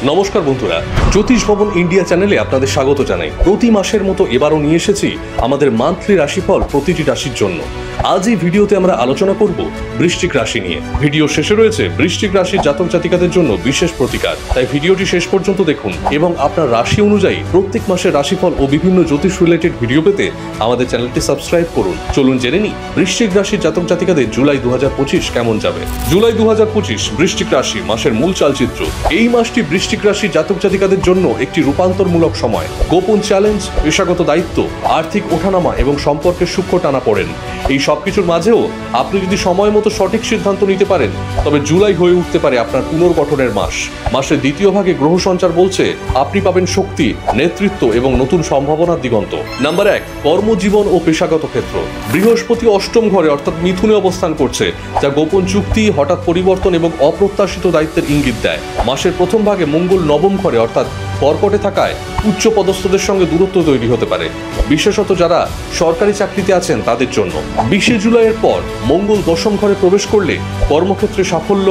নমস্কার বন্ধুরা, জ্যোতিষ ভবন ইন্ডিয়া চ্যানেলে আপনাদের স্বাগত জানাই। প্রতি মাসের মতো এবারও নিয়ে এসেছি আমাদের মান্থলি রাশিফল প্রতিটি রাশির জন্য। আজ এই ভিডিওতে আমরা আলোচনা করব বৃশ্চিক রাশি নিয়ে। ভিডিও শেষে রয়েছে বৃশ্চিক রাশির জাতক জাতিকাদের জন্য বিশেষ প্রতিকার, তাই ভিডিওটি শেষ পর্যন্ত দেখুন এবং আপনার রাশি অনুযায়ী প্রত্যেক মাসের রাশিফল ও বিভিন্ন জ্যোতিষ রিলেটেড ভিডিও পেতে আমাদের চ্যানেলটি সাবস্ক্রাইব করুন। চলুন জেনে নিই বৃশ্চিক রাশির জাতক জাতিকাদের জুলাই 2025 কেমন যাবে। জুলাই 2025 বৃশ্চিক রাশি মাসের মূল চালচিত্র। এই মাসটি বৃশ্চিক রাশির জাতক জাতিকাদের জন্য একটি রূপান্তরমূলক সময়। গোপন চ্যালেঞ্জ, পেশাগত দায়িত্ব, আর্থিক ওঠানামা এবং সম্পর্কের সূক্ষ্ম টানা পড়েন। এই সবকিছুর মাঝেও আপনি যদি সময় মতো সঠিক সিদ্ধান্ত নিতে পারেন তবে জুলাই হয়ে উঠতে পারে আপনার পুনর্গঠনের মাস। মাসের দ্বিতীয় ভাগে গ্রহ সঞ্চার বলছে আপনি পাবেন শক্তি, নেতৃত্ব এবং নতুন সম্ভাবনার দিগন্ত। নাম্বার 1, কর্মজীবন ও পেশাগত ক্ষেত্র। বৃহস্পতি অষ্টম ঘরে অর্থাৎ মিথুনে অবস্থান করছে, যা গোপন চুক্তি, হঠাৎ পরিবর্তন এবং অপ্রত্যাশিত দায়িত্বের ইঙ্গিত দেয়। মাসের প্রথম ভাগে মঙ্গল নবম ঘরে অর্থাৎ কর্কটে থাকায় উচ্চ পদস্থদের সঙ্গে দূরত্ব তৈরি হতে পারে, বিশেষত যারা সরকারি চাকরিতে আছেন তাদের জন্য। 20 জুলাইয়ের পর মঙ্গল দশম ঘরে প্রবেশ করলে কর্মক্ষেত্রে সাফল্য,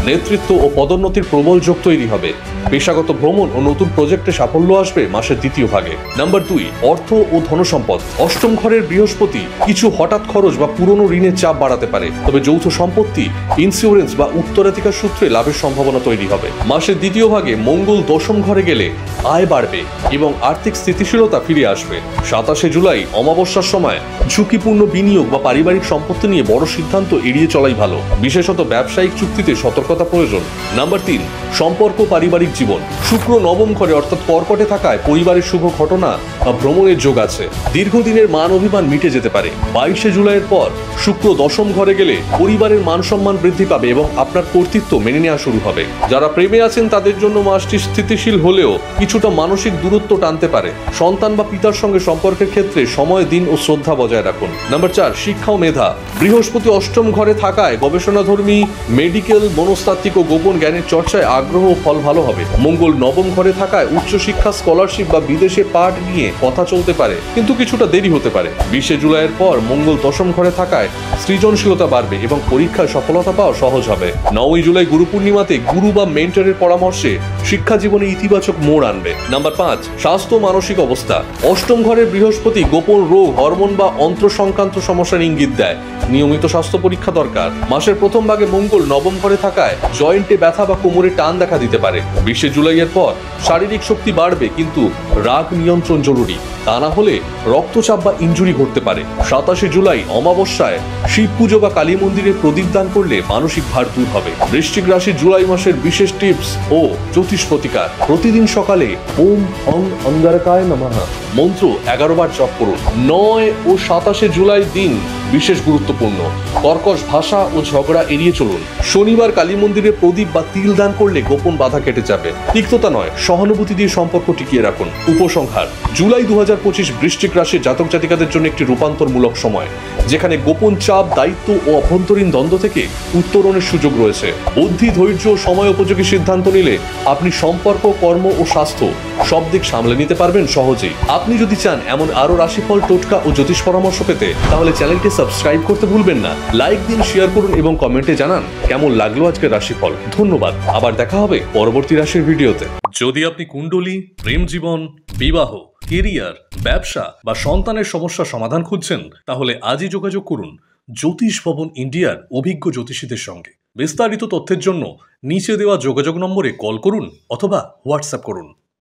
নেতৃত্ব ও পদোন্নতির প্রবল যোগ তৈরি হবে। পেশাগত ভ্রমণ ও নতুন প্রজেক্টে সাফল্য আসবে মাসের দ্বিতীয় ভাগে। নাম্বার 2, অর্থ ও ধনসম্পদ। অষ্টম ঘরের বৃহস্পতি কিছু হঠাৎ খরচ বা পুরনো ঋণের চাপ বাড়াতে পারে, তবে যৌথ সম্পত্তি, ইন্স্যুরেন্স বা উত্তরাধিকার সূত্রে লাভের সম্ভাবনা তৈরি হবে। মাসের দ্বিতীয় ভাগে মঙ্গল দশম ঘরে গেলে আয় বাড়বে এবং আর্থিক স্থিতিশীলতা ফিরে আসবে। 27 জুলাই অমাবস্যার সময় ঝুঁকিপূর্ণ বিনিয়োগ বা পারিবারিক সম্পত্তি নিয়ে বড় সিদ্ধান্ত এড়িয়ে চলাই ভালো, বিশেষত ব্যবসায়িক চুক্তিতে সতর্কতা প্রয়োজন। নাম্বার 3, সম্পর্ক, পারিবারিক জীবন। শুক্র নবম ঘরে অর্থাৎ কর্কটে থাকায় পরিবারের শুভ ঘটনা বা ভ্রমণের যোগ আছে। দীর্ঘদিনের মান অভিমান মিটে যেতে পারে। 22 জুলাইয়ের পর শুক্র দশম ঘরে গেলে পরিবারের মান সম্মান বৃদ্ধি পাবে এবং আপনার কর্তৃত্ব মেনে নেওয়া শুরু হবে। যারা প্রেমে আছেন তাদের জন্য মাসটি স্থিতিশীল হলেও কিছুটা মানসিক দূরত্ব টানতে পারে। সন্তান বা পিতার সঙ্গে সম্পর্কের ক্ষেত্রে সময় দিন ও শ্রদ্ধা বজায় রাখুন। নাম্বার 4, শিক্ষা ও মেধা। বৃহস্পতি অষ্টম ঘরে থাকায় গবেষণাধর্মী, মেডিকেল, মনস্তাত্ত্বিক ও গোপন জ্ঞানের চর্চায় আগ্রহ ও ফল ভালো হবে। মঙ্গল নবম ঘরে থাকায় উচ্চশিক্ষা, স্কলারশিপ বা বিদেশে পাঠ নিয়ে কথা চলতে পারে, কিন্তু কিছুটা দেরি হতে পারে। 20 জুলাইয়ের পর মঙ্গল দশম ঘরে থাকায় সৃজনশীলতা বাড়বে এবং পরীক্ষায় সফলতা পাওয়া সহজ হবে। 9 জুলাই গুরু পূর্ণিমাতে গুরু বা মেন্টরের পরামর্শে শিক্ষা জীবনে ইতিবাচক মোড় আনবে। নাম্বার 5, স্বাস্থ্য, মানসিক অবস্থা। অষ্টম ঘরের বৃহস্পতি গোপন রোগ, হরমোন বা অন্ত্র সংক্রান্ত সমস্যার ইঙ্গিত দেয়। নিয়মিত স্বাস্থ্য পরীক্ষা দরকার। মাসের প্রথম ভাগে মঙ্গল নবম ঘরে থাকায় জয়েন্টে ব্যথা বা কোমরে টান দেখা দিতে পারে। 20 জুলাইয়ের পর শারীরিক শক্তি বাড়বে, কিন্তু রাগ নিয়ন্ত্রণ জরুরি, তা না হলে রক্তচাপ বা ইনজুরি ঘটতে পারে। 27 জুলাই অমাবস্যায় শিব পুজো বা কালী মন্দিরে প্রদীপ দান করলে মানসিক ভার দূর হবে। বৃশ্চিক রাশি জুলাই মাসের বিশেষ টিপস ও জ্যোতিষ প্রতিকার। প্রতিদিন সকালে ওম অং অঙ্গারকায় নমঃ মন্ত্র 11 বার জপ করুন। 9 ও 27 জুলাই দিন বিশেষ গুরুত্বপূর্ণ। কর্কশ ভাষা ও ঝগড়া এড়িয়ে চলুন। শনিবার কালী মন্দিরে প্রদীপ বা তিল দান করলে গোপন বাধা কেটে যাবে। তিক্ততা নয়, সহানুভূতি দিয়ে সম্পর্ক টিকিয়ে রাখুন। উপসংহার: জুলাই 2025 বৃশ্চিক রাশির জাতক জাতিকাদের জন্য একটি রূপান্তরমূলক সময়, যেখানে গোপন চাপ, দায়িত্ব ও অভ্যন্তরীণ দ্বন্দ্ব থেকে উত্তরণের সুযোগ রয়েছে। বুদ্ধি, ধৈর্য ও সময় উপযোগী সিদ্ধান্ত নিলে আপনি সম্পর্ক, কর্ম ও স্বাস্থ্য সব দিক সামলে নিতে পারবেন সহজেই। আপনি যদি চান এমন আরো রাশিফল, টোটকা ও জ্যোতিষ পরামর্শ পেতে, তাহলে চ্যানেলটি সাবস্ক্রাইব করতে ভুলবেন না। লাইক দিন, শেয়ার করুন এবং কমেন্টে জানান কেমন লাগলো আজকের রাশিফল। ধন্যবাদ। আবার দেখা হবে পরবর্তী রাশির ভিডিওতে। যদি আপনি কুণ্ডলী, প্রেম জীবন, বিবাহ, কেরিয়ার, ব্যবসা বা সন্তানের সমস্যা সমাধান খুঁজছেন, তাহলে আজই যোগাযোগ করুন জ্যোতিষ ভবন ইন্ডিয়ার অভিজ্ঞ জ্যোতিষীদের সঙ্গে। বিস্তারিত তথ্যের জন্য নিচে দেওয়া যোগাযোগ নম্বরে কল করুন অথবা হোয়াটসঅ্যাপ করুন।